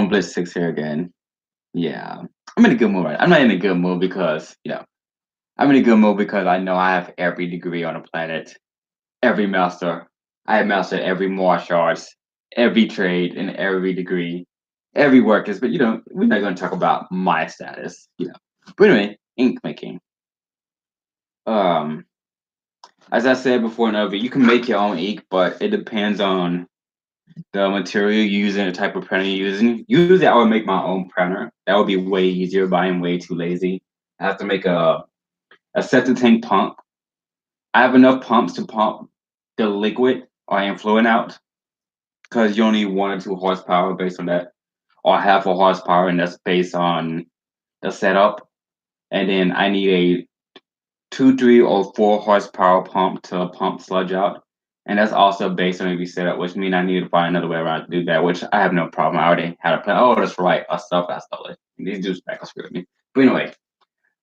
One Blitz 6 here again. Yeah. I'm in a good mood right. I'm not in a good mood because, I'm in a good mood because I know I have every degree on the planet, every master. I have mastered every martial arts, every trade, and every degree, every work is, but we're not going to talk about my status. But anyway, ink making. Um, as I said before, you can make your own ink, but it depends on the material you're using, the type of printer you're using. Usually, I would make my own printer. That would be way easier, but I am way too lazy. I have to make a septic tank pump. I have enough pumps to pump the liquid or influent out because you only need 1 or 2 horsepower based on that, or half a horsepower, and that's based on the setup. And then I need a 2, 3, or 4 horsepower pump to pump sludge out. And that's also based on every setup, which means I need to find another way around to do that, which I have no problem. I already had a plan. Oh, that's right. I stole it. These dudes back screwed me. But anyway,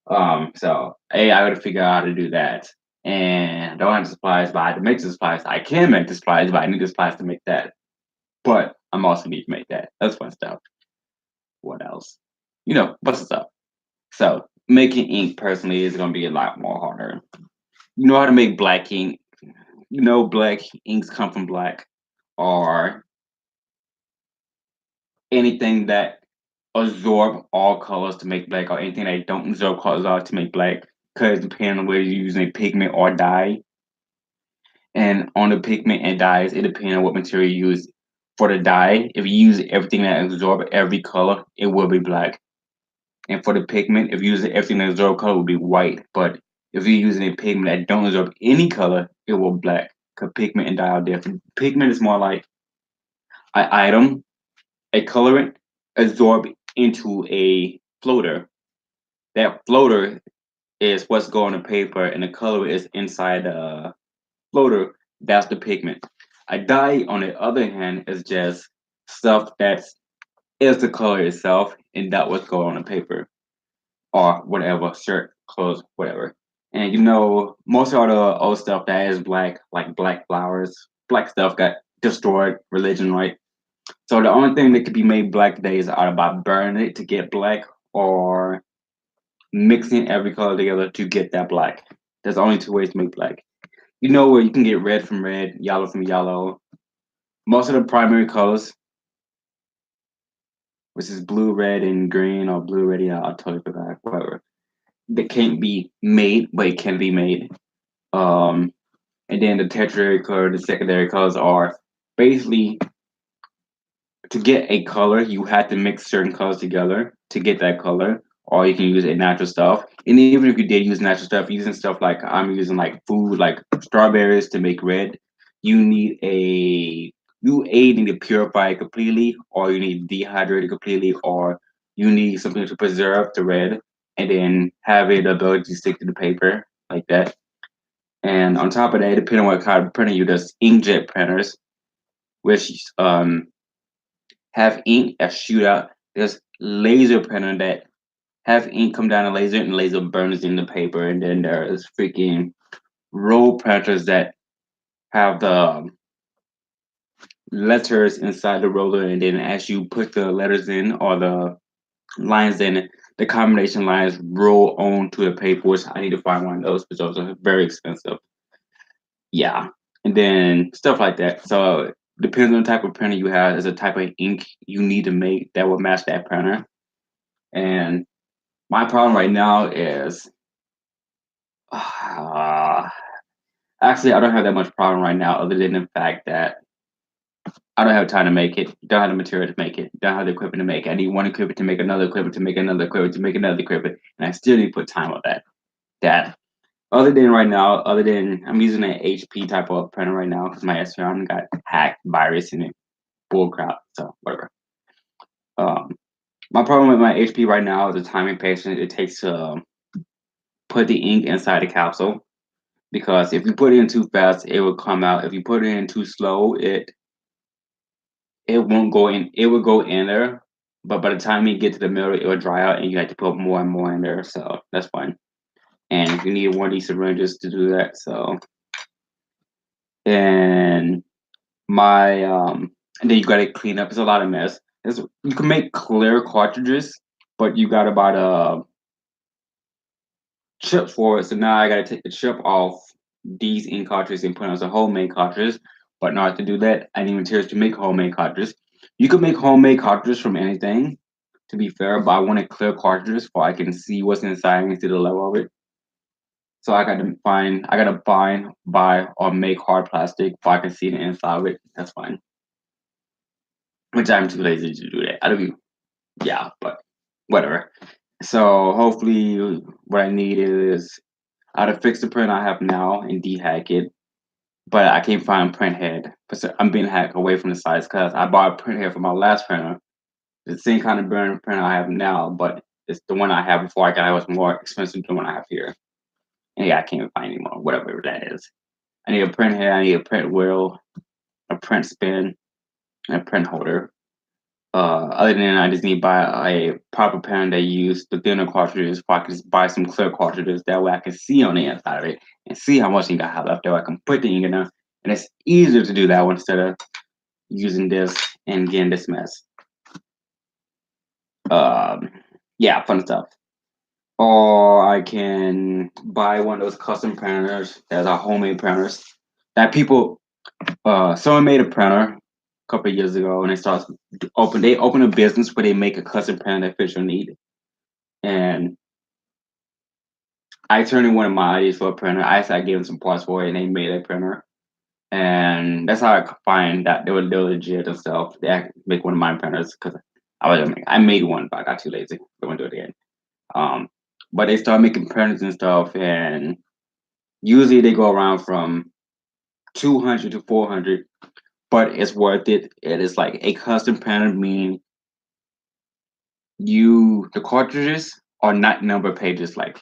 so I gotta figure out how to do that. And I don't have the supplies, but I have to make the supplies. I can make the supplies, but I need the supplies to make that. But I'm also need to make that. That's fun stuff. What else? What's up? So making ink personally is gonna be a lot more harder. You know how to make black ink. Black inks come from black, or anything that absorb all colors to make black, or anything that don't absorb colors out to make black. Because depending on whether you're using a pigment or dye, and on the pigment and dyes, it depends on what material you use. For the dye, if you use everything that absorb every color, it will be black. And for the pigment, if you use everything that absorb color, it will be white. But if you're using a pigment that don't absorb any color, it will be black. Because pigment and dye are different. Pigment is more like an item, a colorant absorbed into a floater. That floater is what's going on the paper, and the color is inside the floater. That's the pigment. A dye, on the other hand, is just stuff that is the color itself, and that what's going on the paper or whatever, shirt, clothes, whatever. And most of the old stuff that is black, like black flowers, black stuff got destroyed, religion, right? So the only thing that could be made black today is either by burning it to get black, or mixing every color together to get that black. There's only 2 ways to make black. Where you can get red from red, yellow from yellow. Most of the primary colors, which is blue, red, and green, or blue, red, yeah, I'll totally forgot, whatever. That can't be made, but it can be made. Um, and then the tertiary color, the secondary colors are basically, to get a color, you have to mix certain colors together to get that color, or you can use a natural stuff. And even if you did use natural stuff, using stuff like I'm using like food, like strawberries to make red, you need you need to purify it completely, or you need to dehydrate it completely, or you need something to preserve the red, and then have it the ability to stick to the paper like that. And on top of that, depending on what kind of printer you use, inkjet printers, which have ink that shoot out. There's laser printer that have ink come down a laser, and laser burns in the paper. And then there's freaking roll printers that have the letters inside the roller, and then as you put the letters in, or the lines in, the combination lines roll onto the paper, which I need to find one of those because those are very expensive. Yeah. And then stuff like that. So depends on the type of printer you have, is a type of ink you need to make that will match that printer. And my problem right now is, uh, actually, I don't have that much problem right now, other than the fact that I don't have time to make it. Don't have the material to make it. Don't have the equipment to make it. I need one equipment to make another equipment to make another equipment to make another equipment, and I still need to put time on that. That other than right now, other than I'm using an HP type of printer right now because my SRAM got hacked, virus in it, bull crap. So whatever. Um, my problem with my HP right now is the timing patience it takes to put the ink inside the capsule. Because if you put it in too fast, it will come out. If you put it in too slow, it won't go in. It will go in there, but by the time you get to the middle, it will dry out, and you have to put more and more in there. So that's fine. And you need one of these syringes to do that. So, and my and then you got to clean up. It's a lot of mess. You can make clear cartridges, but you gotta buy the chip for it. So now I gotta take the chip off these ink cartridges and put on some homemade cartridges. But not to do that, I need materials to make homemade cartridges. You can make homemade cartridges from anything, to be fair, but I wanted clear cartridges so I can see what's inside and see the level of it. So I gotta find, buy, or make hard plastic so I can see the inside of it. That's fine. Which I'm too lazy to do that. I don't be, yeah, but whatever. So hopefully, what I need is I gotta fix the print I have now and dehack it, but I can't find print head. I'm being hacked away from the sites because I bought a print head for my last printer. The same kind of burn printer I have now, but it's the one I had before I got it was more expensive than the one I have here. And yeah, I can't find anymore, whatever that is. I need a print head, I need a print wheel, a print spin, and a print holder. Other than that, I just need to buy a proper pen that use the thinner cartridges. If I can just buy some clear cartridges, that way I can see on the inside of it and see how much ink I have left there. I can put the ink in there, and it's easier to do that one instead of using this and getting this mess. Um, yeah, fun stuff. Or I can buy one of those custom printers that are homemade printers that people. Someone made a printer a couple of years ago, and they open a business where they make a custom printer that fits your need. And I turned in one of my ideas for a printer. I gave them some parts for it, and they made a printer. And that's how I could find that they were legit and stuff. They make one of my printers because I made one, but I got too lazy. I won't do it again. Um, but they started making printers and stuff, and usually they go around from 200 to 400, but it's worth it. It is like a custom printer, meaning the cartridges are not number pages. Like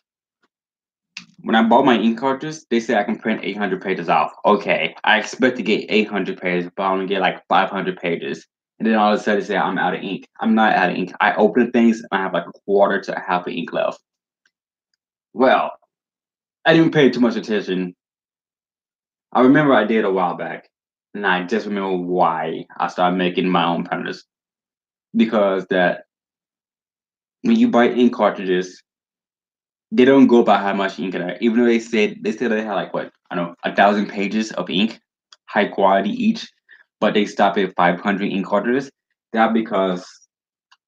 when I bought my ink cartridges, they said I can print 800 pages off. Okay, I expect to get 800 pages, but I only get like 500 pages. And then all of a sudden, they say I'm out of ink. I'm not out of ink. I open things and I have like a quarter to a half of ink left. Well, I didn't pay too much attention. I remember I did a while back, and I just remember why I started making my own printers. Because that when you buy ink cartridges, they don't go by how much ink it is. Even though they said they had like what, I don't know, 1,000 pages of ink, high quality each, but they stop at 500 ink cartridges. That because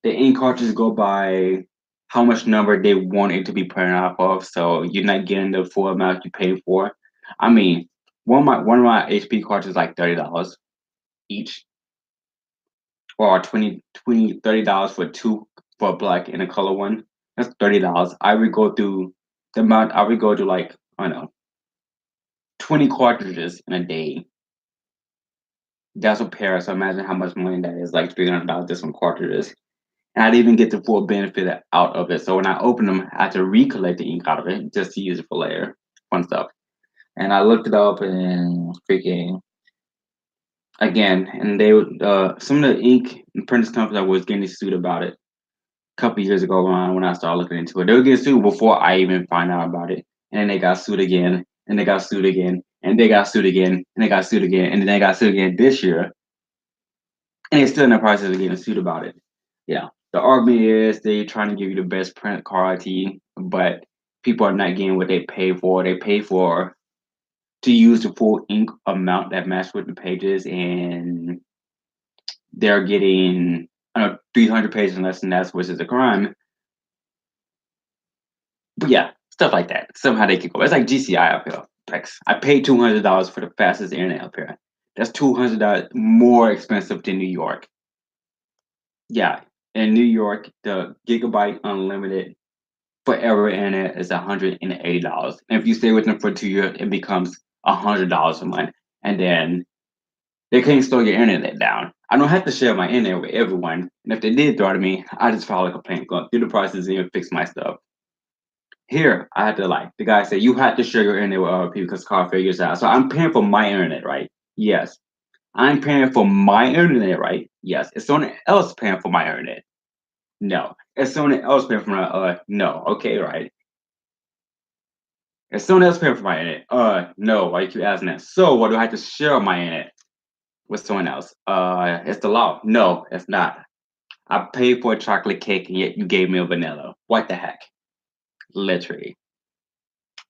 the ink cartridges go by how much number they want it to be printed off of, so you're not getting the full amount you pay for. I mean, one of my HP cartridges is like $30 each, or $30 for two, for a black and a color one. That's $30. I would go to like, I don't know, 20 cartridges in a day. That's a pair. So imagine how much money that is, like $300 just on cartridges. And I didn't even get the full benefit out of it. So when I opened them, I had to recollect the ink out of it just to use it for later. Fun stuff. And I looked it up and freaking again, and some of the ink and printers companies I was getting sued about it couple years ago when I started looking into it. They were getting sued before I even find out about it. And then they got sued again, and they got sued again, and they got sued again, and they got sued again, and then they got sued again this year. And they're still in the process of getting sued about it. Yeah. The argument is they trying to give you the best print quality, but people are not getting what they pay for. They pay for to use the full ink amount that match with the pages, and they're getting, I don't know, 300 pages less than that, which is a crime. But yeah, stuff like that. Somehow they keep going. It's like GCI up here. Like I paid $200 for the fastest internet up here. That's $200 more expensive than New York. Yeah, in New York, the gigabyte unlimited forever internet is $180. And if you stay with them for 2 years, it becomes $100 a month. And then they can't slow your internet down. I don't have to share my internet with everyone. And if they did throw it at me, I just file a complaint, go through the process and fix my stuff. Here, I had to like the guy said you had to share your internet with other people because car figures out. So I'm paying for my internet, right? Yes. I'm paying for my internet, right? Yes. Is someone else paying for my internet? No. Is someone else paying for my no. Okay, right. Is someone else paying for my internet? No. Why you keep asking that? So what do I have to share my internet with someone else? It's the law. No, it's not. I paid for a chocolate cake and yet you gave me a vanilla. What the heck? Literally.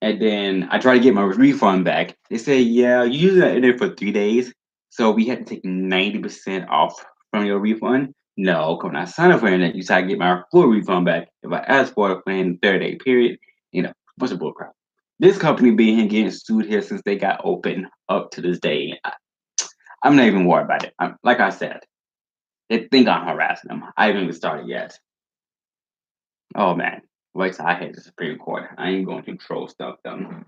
And then I tried to get my refund back. They say, yeah, you used it in there for 3 days, so we had to take 90% off from your refund. No, when I signed up for it, you said I get my full refund back if I ask for it within the 30-day period. Bunch of bullcrap. This company been here getting sued here since they got open up to this day. I'm not even worried about it. Like I said, they think I'm harassing them. I haven't even started yet. Oh man, wait till I hit the Supreme Court. I ain't going to troll stuff them.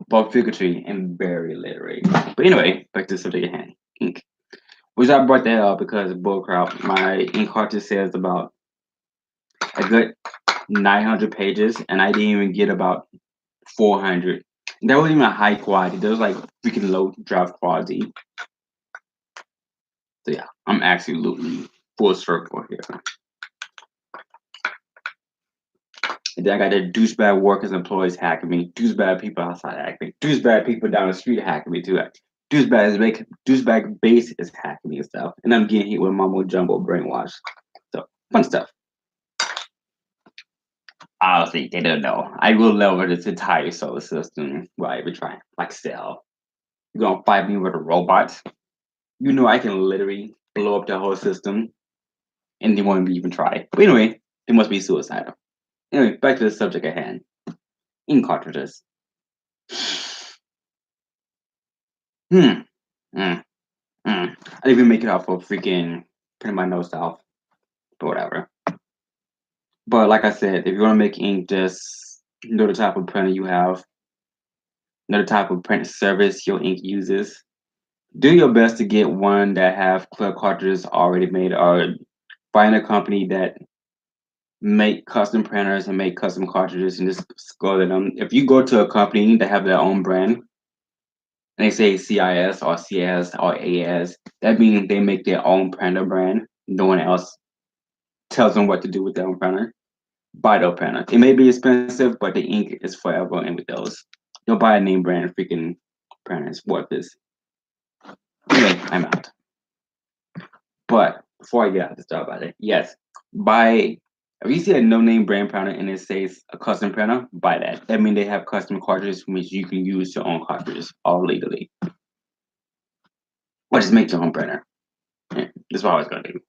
Both figuratively and very literary. But anyway, back to the subject at hand. Ink. Which I brought that up because bullcrap. My ink cartridge says about a good 900 pages, and I didn't even get about 400. That wasn't even high quality. That was like freaking low draft quality. So yeah, I'm absolutely full circle here. And then I got the douchebag workers, employees hacking me, douchebag people outside hacking me, douchebag people down the street hacking me too. Douchebag base is hacking me and stuff. And I'm getting hit with mumbo jumbo brainwash. So fun stuff. Honestly, they don't know. I will level this entire solar system while I ever try. Like Cell. You're gonna fight me with a robot. You know I can literally blow up the whole system and they won't even try. But anyway, it must be suicidal. Anyway, back to the subject at hand. Ink cartridges. Hmm. Mm. I didn't even make it out for freaking printing my nose off. But whatever. But like I said, if you want to make ink, just know the type of printer you have, know the type of print service your ink uses. Do your best to get one that have clear cartridges already made, or find a company that make custom printers and make custom cartridges and just go to them. If you go to a company that have their own brand and they say CIS or CS or AS, that means they make their own printer brand. No one else tells them what to do with their own printer. Buy their printer. It may be expensive, but the ink is forever in with those. Don't buy a name brand freaking printer. It's worth this. Anyway, I'm out. But before I get out to talk about it, yes, buy. If you see a no-name brand printer and it says a custom printer, buy that. That means they have custom cartridges from which you can use your own cartridges all legally. Or just make your own printer. Yeah, that's what I was gonna do.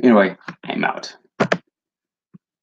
Anyway, I'm out.